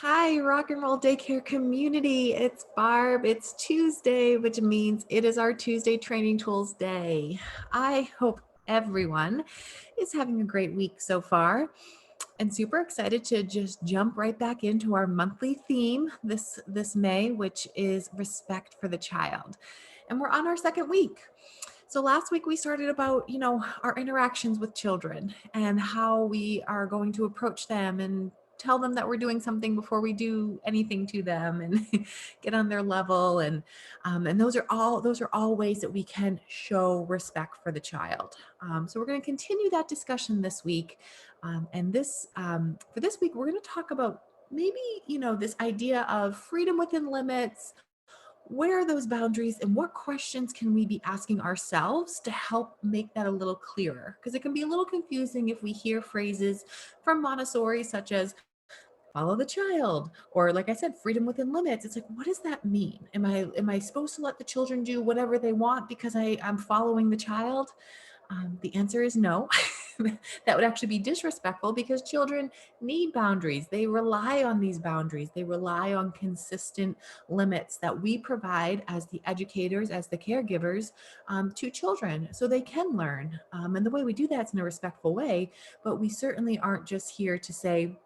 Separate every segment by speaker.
Speaker 1: Hi, rock and roll daycare community. It's Barb. It's Tuesday, which means it is our Tuesday Training Tools Day. I hope everyone is having a great week so far and super excited to just jump right back into our monthly theme this May, which is respect for the child. And we're on our second week. So last week we started about, our interactions with children and how we are going to approach them and tell them that we're doing something before we do anything to them and get on their level. And those are all ways that we can show respect for the child. So we're going to continue that discussion this week. For this week, we're going to talk about maybe, this idea of freedom within limits. Where are those boundaries and what questions can we be asking ourselves to help make that a little clearer? Because it can be a little confusing if we hear phrases from Montessori such as follow the child, or like I said, freedom within limits. It's like, what does that mean? Am I supposed to let the children do whatever they want because I'm following the child? The answer is no. That would actually be disrespectful because children need boundaries. They rely on these boundaries. They rely on consistent limits that we provide as the educators, as the caregivers, to children so they can learn. And the way we do that is in a respectful way, but we certainly aren't just here to say,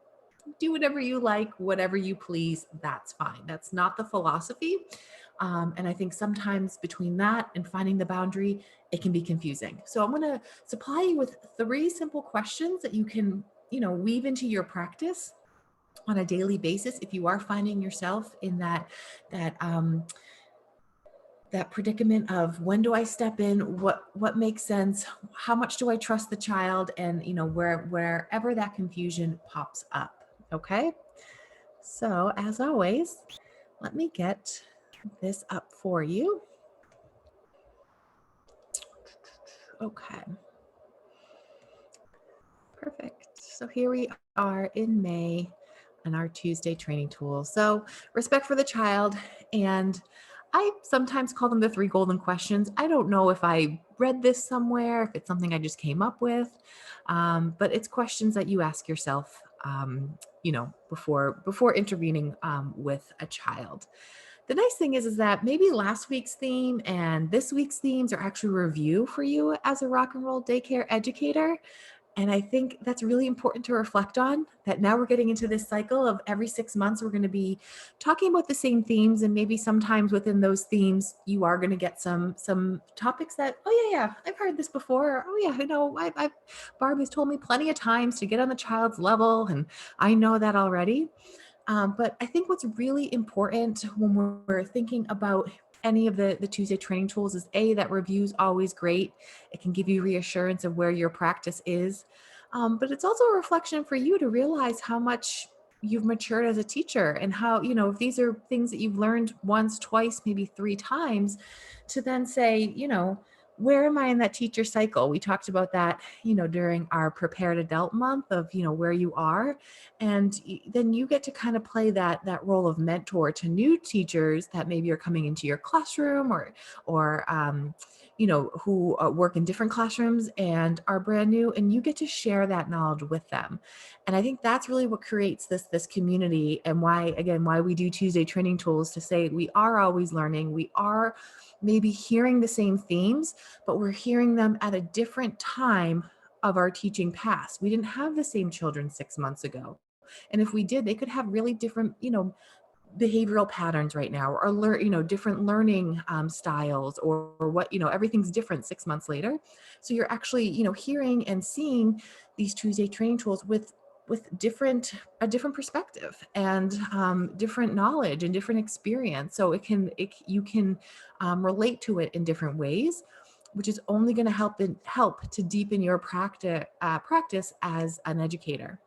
Speaker 1: do whatever you like, whatever you please, that's fine. That's not the philosophy. And I think sometimes between that and finding the boundary, it can be confusing. So I'm going to supply you with 3 simple questions that you can, weave into your practice on a daily basis if you are finding yourself in that that predicament of when do I step in, what makes sense, how much do I trust the child, and wherever that confusion pops up. Okay, so as always, let me get this up for you. Okay, perfect. So here we are in May on our Tuesday training tools. So respect for the child, and I sometimes call them the 3 golden questions. I don't know if I read this somewhere, if it's something I just came up with, but it's questions that you ask yourself, before intervening with a child. The nice thing is that maybe last week's theme and this week's themes are actually review for you as a rock and roll daycare educator. And I think that's really important to reflect on, that now we're getting into this cycle of every 6 months, we're going to be talking about the same themes. And maybe sometimes within those themes, you are going to get some topics that, oh yeah, I've heard this before. Or, oh yeah, Barb has told me plenty of times to get on the child's level. And I know that already. But I think what's really important when we're thinking about any of the Tuesday training tools is that review's always great. It can give you reassurance of where your practice is. But it's also a reflection for you to realize how much you've matured as a teacher and how, if these are things that you've learned once, twice, maybe 3 times, to then say, where am I in that teacher cycle? We talked about that, during our prepared adult month of, where you are. And then you get to kind of play that role of mentor to new teachers that maybe are coming into your classroom or who work in different classrooms and are brand new, and you get to share that knowledge with them. And I think that's really what creates this community, and why we do Tuesday training tools, to say we are always learning. We are maybe hearing the same themes, but we're hearing them at a different time of our teaching past. We didn't have the same children 6 months ago. And if we did, they could have really different, behavioral patterns right now, or different learning styles, or what, everything's different 6 months later. So you're actually, hearing and seeing these Tuesday training tools with a different perspective and different knowledge and different experience. So you can relate to it in different ways, which is only going to help to deepen your practice as an educator.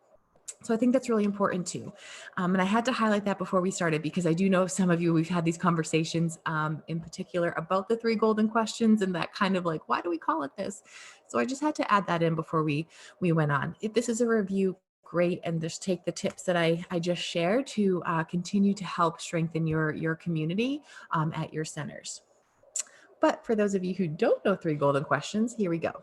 Speaker 1: So I think that's really important too. And I had to highlight that before we started, because I do know some of you, we've had these conversations in particular about the 3 golden questions and that kind of like, why do we call it this? So I just had to add that in before we went on. If this is a review, great. And just take the tips that I just shared to continue to help strengthen your community at your centers. But for those of you who don't know 3 golden questions, here we go.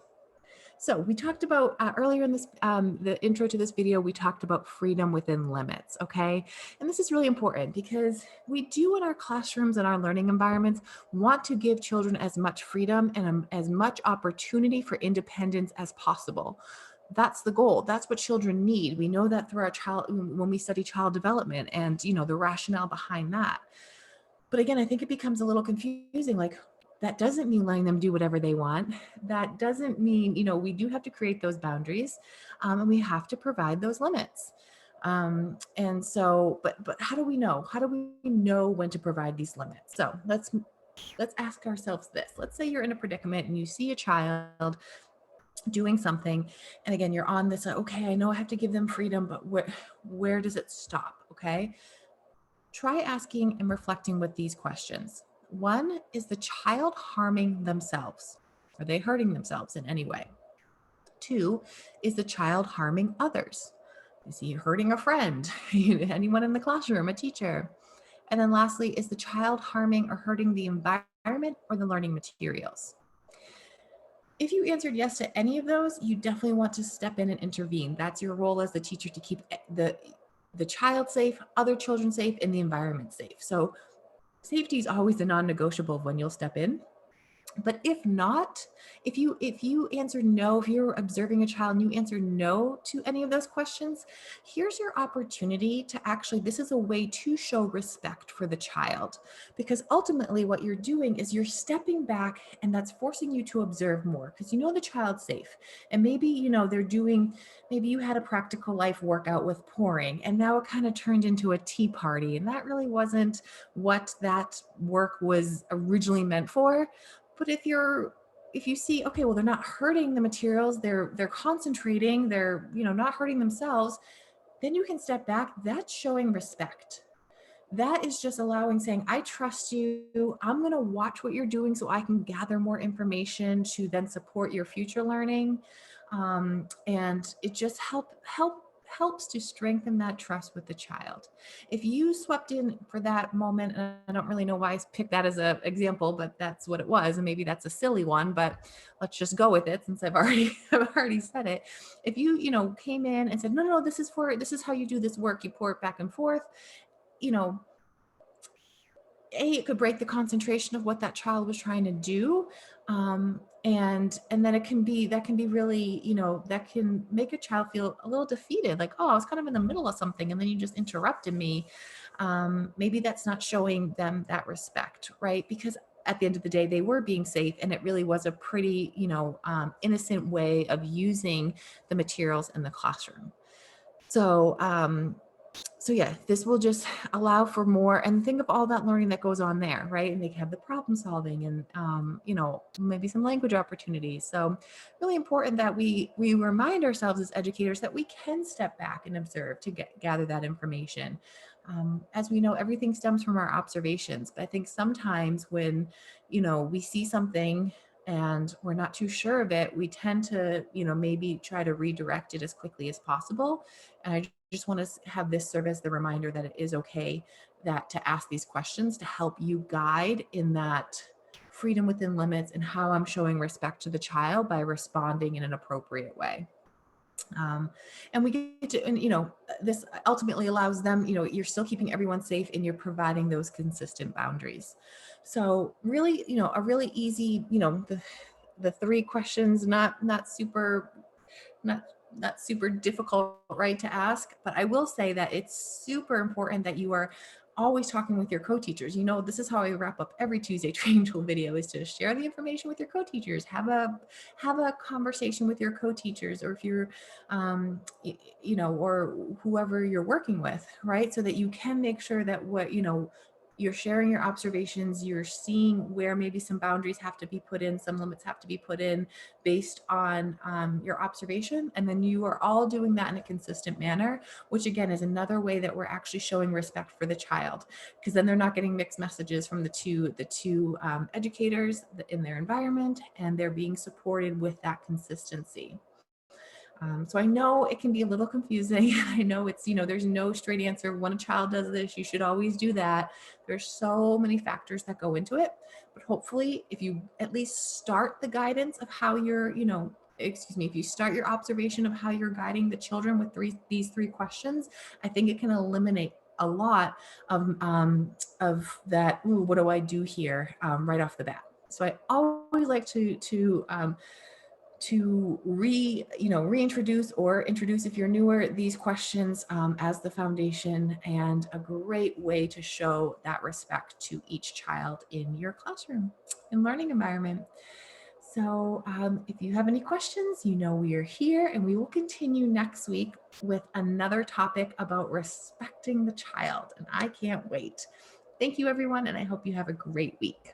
Speaker 1: So we talked about earlier in this, the intro to this video, we talked about freedom within limits, okay? And this is really important because we do in our classrooms and our learning environments want to give children as much freedom and as much opportunity for independence as possible. That's the goal. That's what children need. We know that through our child, when we study child development and, the rationale behind that. But again, I think it becomes a little confusing. Like, that doesn't mean letting them do whatever they want. That doesn't mean, we do have to create those boundaries, and we have to provide those limits. And so, but how do we know? How do we know when to provide these limits? So let's ask ourselves this. Let's say you're in a predicament and you see a child doing something, and again, you're on this. Okay, I know I have to give them freedom, but where does it stop? Okay. Try asking and reflecting with these questions. One, is the child harming themselves? Are they hurting themselves in any way? Two, is the child harming others? Is he hurting a friend, anyone in the classroom, a teacher? And then lastly, is the child harming or hurting the environment or the learning materials? If you answered yes to any of those, you definitely want to step in and intervene. That's your role as the teacher, to keep the child safe, other children safe, and the environment safe. So safety is always a non-negotiable when you'll step in. But if not, if you answer no, if you're observing a child and you answer no to any of those questions, here's your opportunity to actually, this is a way to show respect for the child, because ultimately what you're doing is you're stepping back, and that's forcing you to observe more, because the child's safe. And maybe they're doing, maybe you had a practical life workout with pouring, and now it kind of turned into a tea party, and that really wasn't what that work was originally meant for. But if you see, okay, well, they're not hurting the materials, they're concentrating, they're, not hurting themselves, then you can step back. That's showing respect. That is just allowing, saying, I trust you. I'm going to watch what you're doing so I can gather more information to then support your future learning. And it just helps to strengthen that trust with the child. If you swept in for that moment, and I don't really know why I picked that as an example, but that's what it was, and maybe that's a silly one, but let's just go with it since I've already said it. If you came in and said, no, no, this is how you do this work, you pour it back and forth, you know, it could break the concentration of what that child was trying to do. And then that can be really, that can make a child feel a little defeated, like, oh, I was kind of in the middle of something and then you just interrupted me. Maybe that's not showing them that respect, right? Because at the end of the day, they were being safe, and it really was a pretty, innocent way of using the materials in the classroom. So yeah, this will just allow for more, and think of all that learning that goes on there, right? And they can have the problem solving and, maybe some language opportunities. So really important that we remind ourselves as educators that we can step back and observe to gather that information. As we know, everything stems from our observations. But I think sometimes when, we see something and we're not too sure of it, we tend to, maybe try to redirect it as quickly as possible. And I just want to have this serve as the reminder that it is okay that to ask these questions to help you guide in that freedom within limits, and how I'm showing respect to the child by responding in an appropriate way. And we get to, and this ultimately allows them, you're still keeping everyone safe and you're providing those consistent boundaries. So really, a really easy, the three questions, not super, not not super difficult, right, to ask. But I will say that it's super important that you are always talking with your co-teachers. This is how I wrap up every Tuesday training tool video, is to share the information with your co-teachers. Have a conversation with your co-teachers, or if you're or whoever you're working with, right? So that you can make sure that what you're sharing your observations, you're seeing where maybe some boundaries have to be put in, some limits have to be put in based on your observation. And then you are all doing that in a consistent manner, which again is another way that we're actually showing respect for the child, because then they're not getting mixed messages from the two educators in their environment, and they're being supported with that consistency. So I know it can be a little confusing. I know it's, there's no straight answer. When a child does this, you should always do that. There's so many factors that go into it, but hopefully if you at least start the guidance of how you're, if you start your observation of how you're guiding the children with these three questions, I think it can eliminate a lot of that. Ooh, what do I do here, right off the bat? So I always like to reintroduce or introduce, if you're newer, these questions as the foundation, and a great way to show that respect to each child in your classroom and learning environment. So if you have any questions, we are here, and we will continue next week with another topic about respecting the child. And I can't wait. Thank you, everyone, and I hope you have a great week.